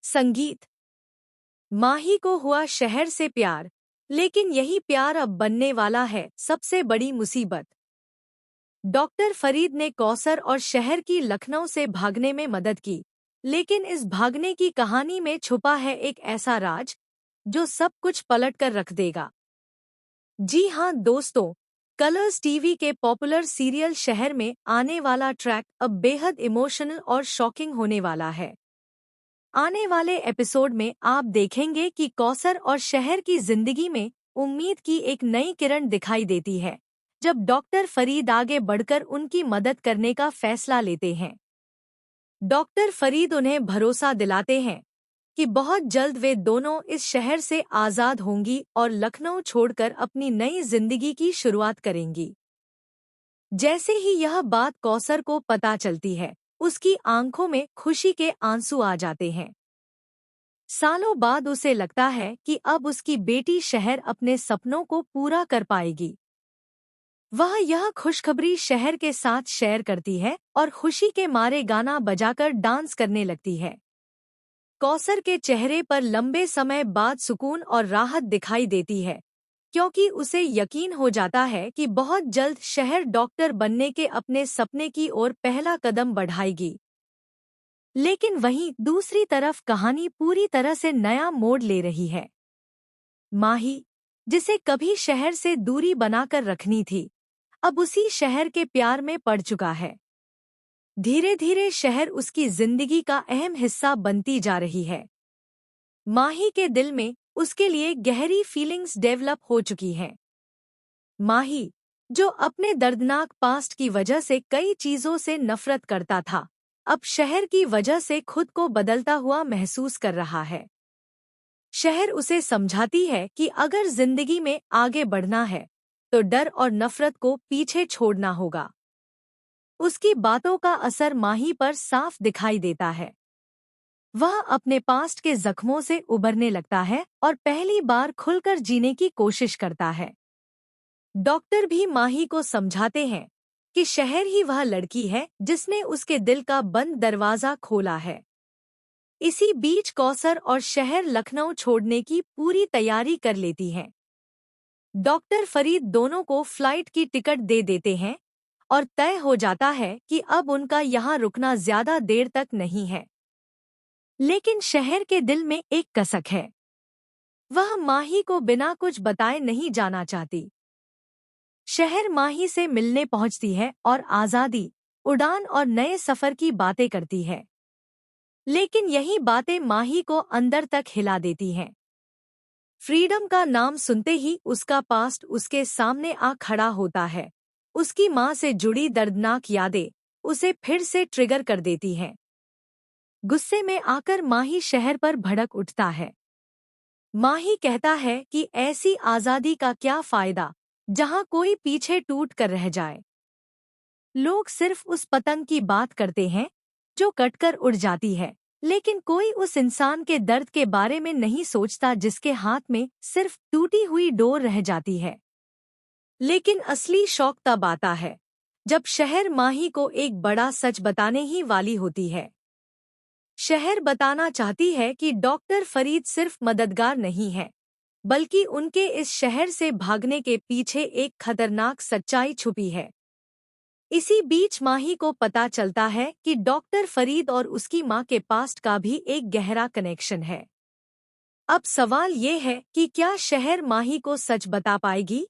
संगीत। माही को हुआ शहर से प्यार, लेकिन यही प्यार अब बनने वाला है सबसे बड़ी मुसीबत। डॉक्टर फरीद ने कौसर और शहर की लखनऊ से भागने में मदद की, लेकिन इस भागने की कहानी में छुपा है एक ऐसा राज जो सब कुछ पलट कर रख देगा। जी हाँ दोस्तों, कलर्स टीवी के पॉपुलर सीरियल शहर में आने वाला ट्रैक अब बेहद इमोशनल और शॉकिंग होने वाला है। आने वाले एपिसोड में आप देखेंगे कि कौसर और शहर की जिंदगी में उम्मीद की एक नई किरण दिखाई देती है, जब डॉक्टर फरीद आगे बढ़कर उनकी मदद करने का फैसला लेते हैं। डॉक्टर फरीद उन्हें भरोसा दिलाते हैं कि बहुत जल्द वे दोनों इस शहर से आज़ाद होंगी और लखनऊ छोड़कर अपनी नई जिंदगी की शुरुआत करेंगी। जैसे ही यह बात कौसर को पता चलती है, उसकी आंखों में खुशी के आंसू आ जाते हैं। सालों बाद उसे लगता है कि अब उसकी बेटी शहर अपने सपनों को पूरा कर पाएगी। वह यह खुशखबरी शहर के साथ शेयर करती है और खुशी के मारे गाना बजाकर डांस करने लगती है। कौसर के चेहरे पर लंबे समय बाद सुकून और राहत दिखाई देती है, क्योंकि उसे यकीन हो जाता है कि बहुत जल्द शहर डॉक्टर बनने के अपने सपने की ओर पहला कदम बढ़ाएगी। लेकिन वहीं दूसरी तरफ कहानी पूरी तरह से नया मोड़ ले रही है। माही, जिसे कभी शहर से दूरी बनाकर रखनी थी, अब उसी शहर के प्यार में पड़ चुका है। धीरे धीरे शहर उसकी जिंदगी का अहम हिस्सा बनती जा रही है। माही के दिल में उसके लिए गहरी फीलिंग्स डेवलप हो चुकी हैं। माही, जो अपने दर्दनाक पास्ट की वजह से कई चीजों से नफरत करता था, अब शहर की वजह से खुद को बदलता हुआ महसूस कर रहा है। शहर उसे समझाती है कि अगर जिंदगी में आगे बढ़ना है तो डर और नफरत को पीछे छोड़ना होगा। उसकी बातों का असर माही पर साफ दिखाई देता है। वह अपने पास्ट के जख्मों से उबरने लगता है और पहली बार खुलकर जीने की कोशिश करता है। डॉक्टर भी माही को समझाते हैं कि शहर ही वह लड़की है जिसने उसके दिल का बंद दरवाजा खोला है। इसी बीच कौसर और शहर लखनऊ छोड़ने की पूरी तैयारी कर लेती हैं। डॉक्टर फरीद दोनों को फ्लाइट की टिकट दे देते हैं और तय हो जाता है कि अब उनका यहाँ रुकना ज्यादा देर तक नहीं है। लेकिन शहर के दिल में एक कसक है। वह माही को बिना कुछ बताए नहीं जाना चाहती। शहर माही से मिलने पहुंचती है और आज़ादी, उड़ान और नए सफर की बातें करती है। लेकिन यही बातें माही को अंदर तक हिला देती हैं। फ्रीडम का नाम सुनते ही उसका पास्ट उसके सामने आ खड़ा होता है। उसकी माँ से जुड़ी दर्दनाक यादें उसे फिर से ट्रिगर कर देती हैं। गुस्से में आकर माही शहर पर भड़क उठता है। माही कहता है कि ऐसी आज़ादी का क्या फायदा जहां कोई पीछे टूट कर रह जाए। लोग सिर्फ उस पतंग की बात करते हैं जो कटकर उड़ जाती है, लेकिन कोई उस इंसान के दर्द के बारे में नहीं सोचता जिसके हाथ में सिर्फ टूटी हुई डोर रह जाती है। लेकिन असली शौक तब आता है जब शहर माही को एक बड़ा सच बताने ही वाली होती है। शहर बताना चाहती है कि डॉक्टर फरीद सिर्फ मददगार नहीं है, बल्कि उनके इस शहर से भागने के पीछे एक खतरनाक सच्चाई छुपी है। इसी बीच माही को पता चलता है कि डॉक्टर फरीद और उसकी मां के पास्ट का भी एक गहरा कनेक्शन है। अब सवाल ये है कि क्या शहर माही को सच बता पाएगी?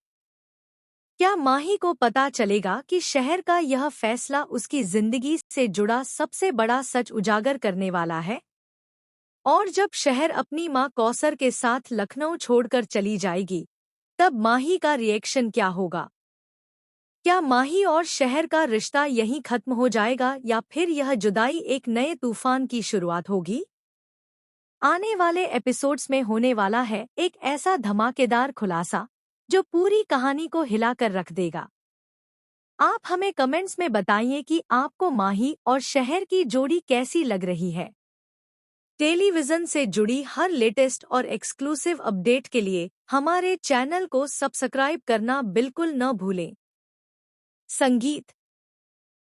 क्या माही को पता चलेगा कि शहर का यह फैसला उसकी जिंदगी से जुड़ा सबसे बड़ा सच उजागर करने वाला है? और जब शहर अपनी मां कौसर के साथ लखनऊ छोड़कर चली जाएगी, तब माही का रिएक्शन क्या होगा? क्या माही और शहर का रिश्ता यहीं खत्म हो जाएगा या फिर यह जुदाई एक नए तूफान की शुरुआत होगी? आने वाले एपिसोड्स में होने वाला है एक ऐसा धमाकेदार खुलासा जो पूरी कहानी को हिलाकर रख देगा। आप हमें कमेंट्स में बताइए कि आपको माही और शहर की जोड़ी कैसी लग रही है। टेलीविजन से जुड़ी हर लेटेस्ट और एक्सक्लूसिव अपडेट के लिए हमारे चैनल को सब्सक्राइब करना बिल्कुल न भूलें। संगीत।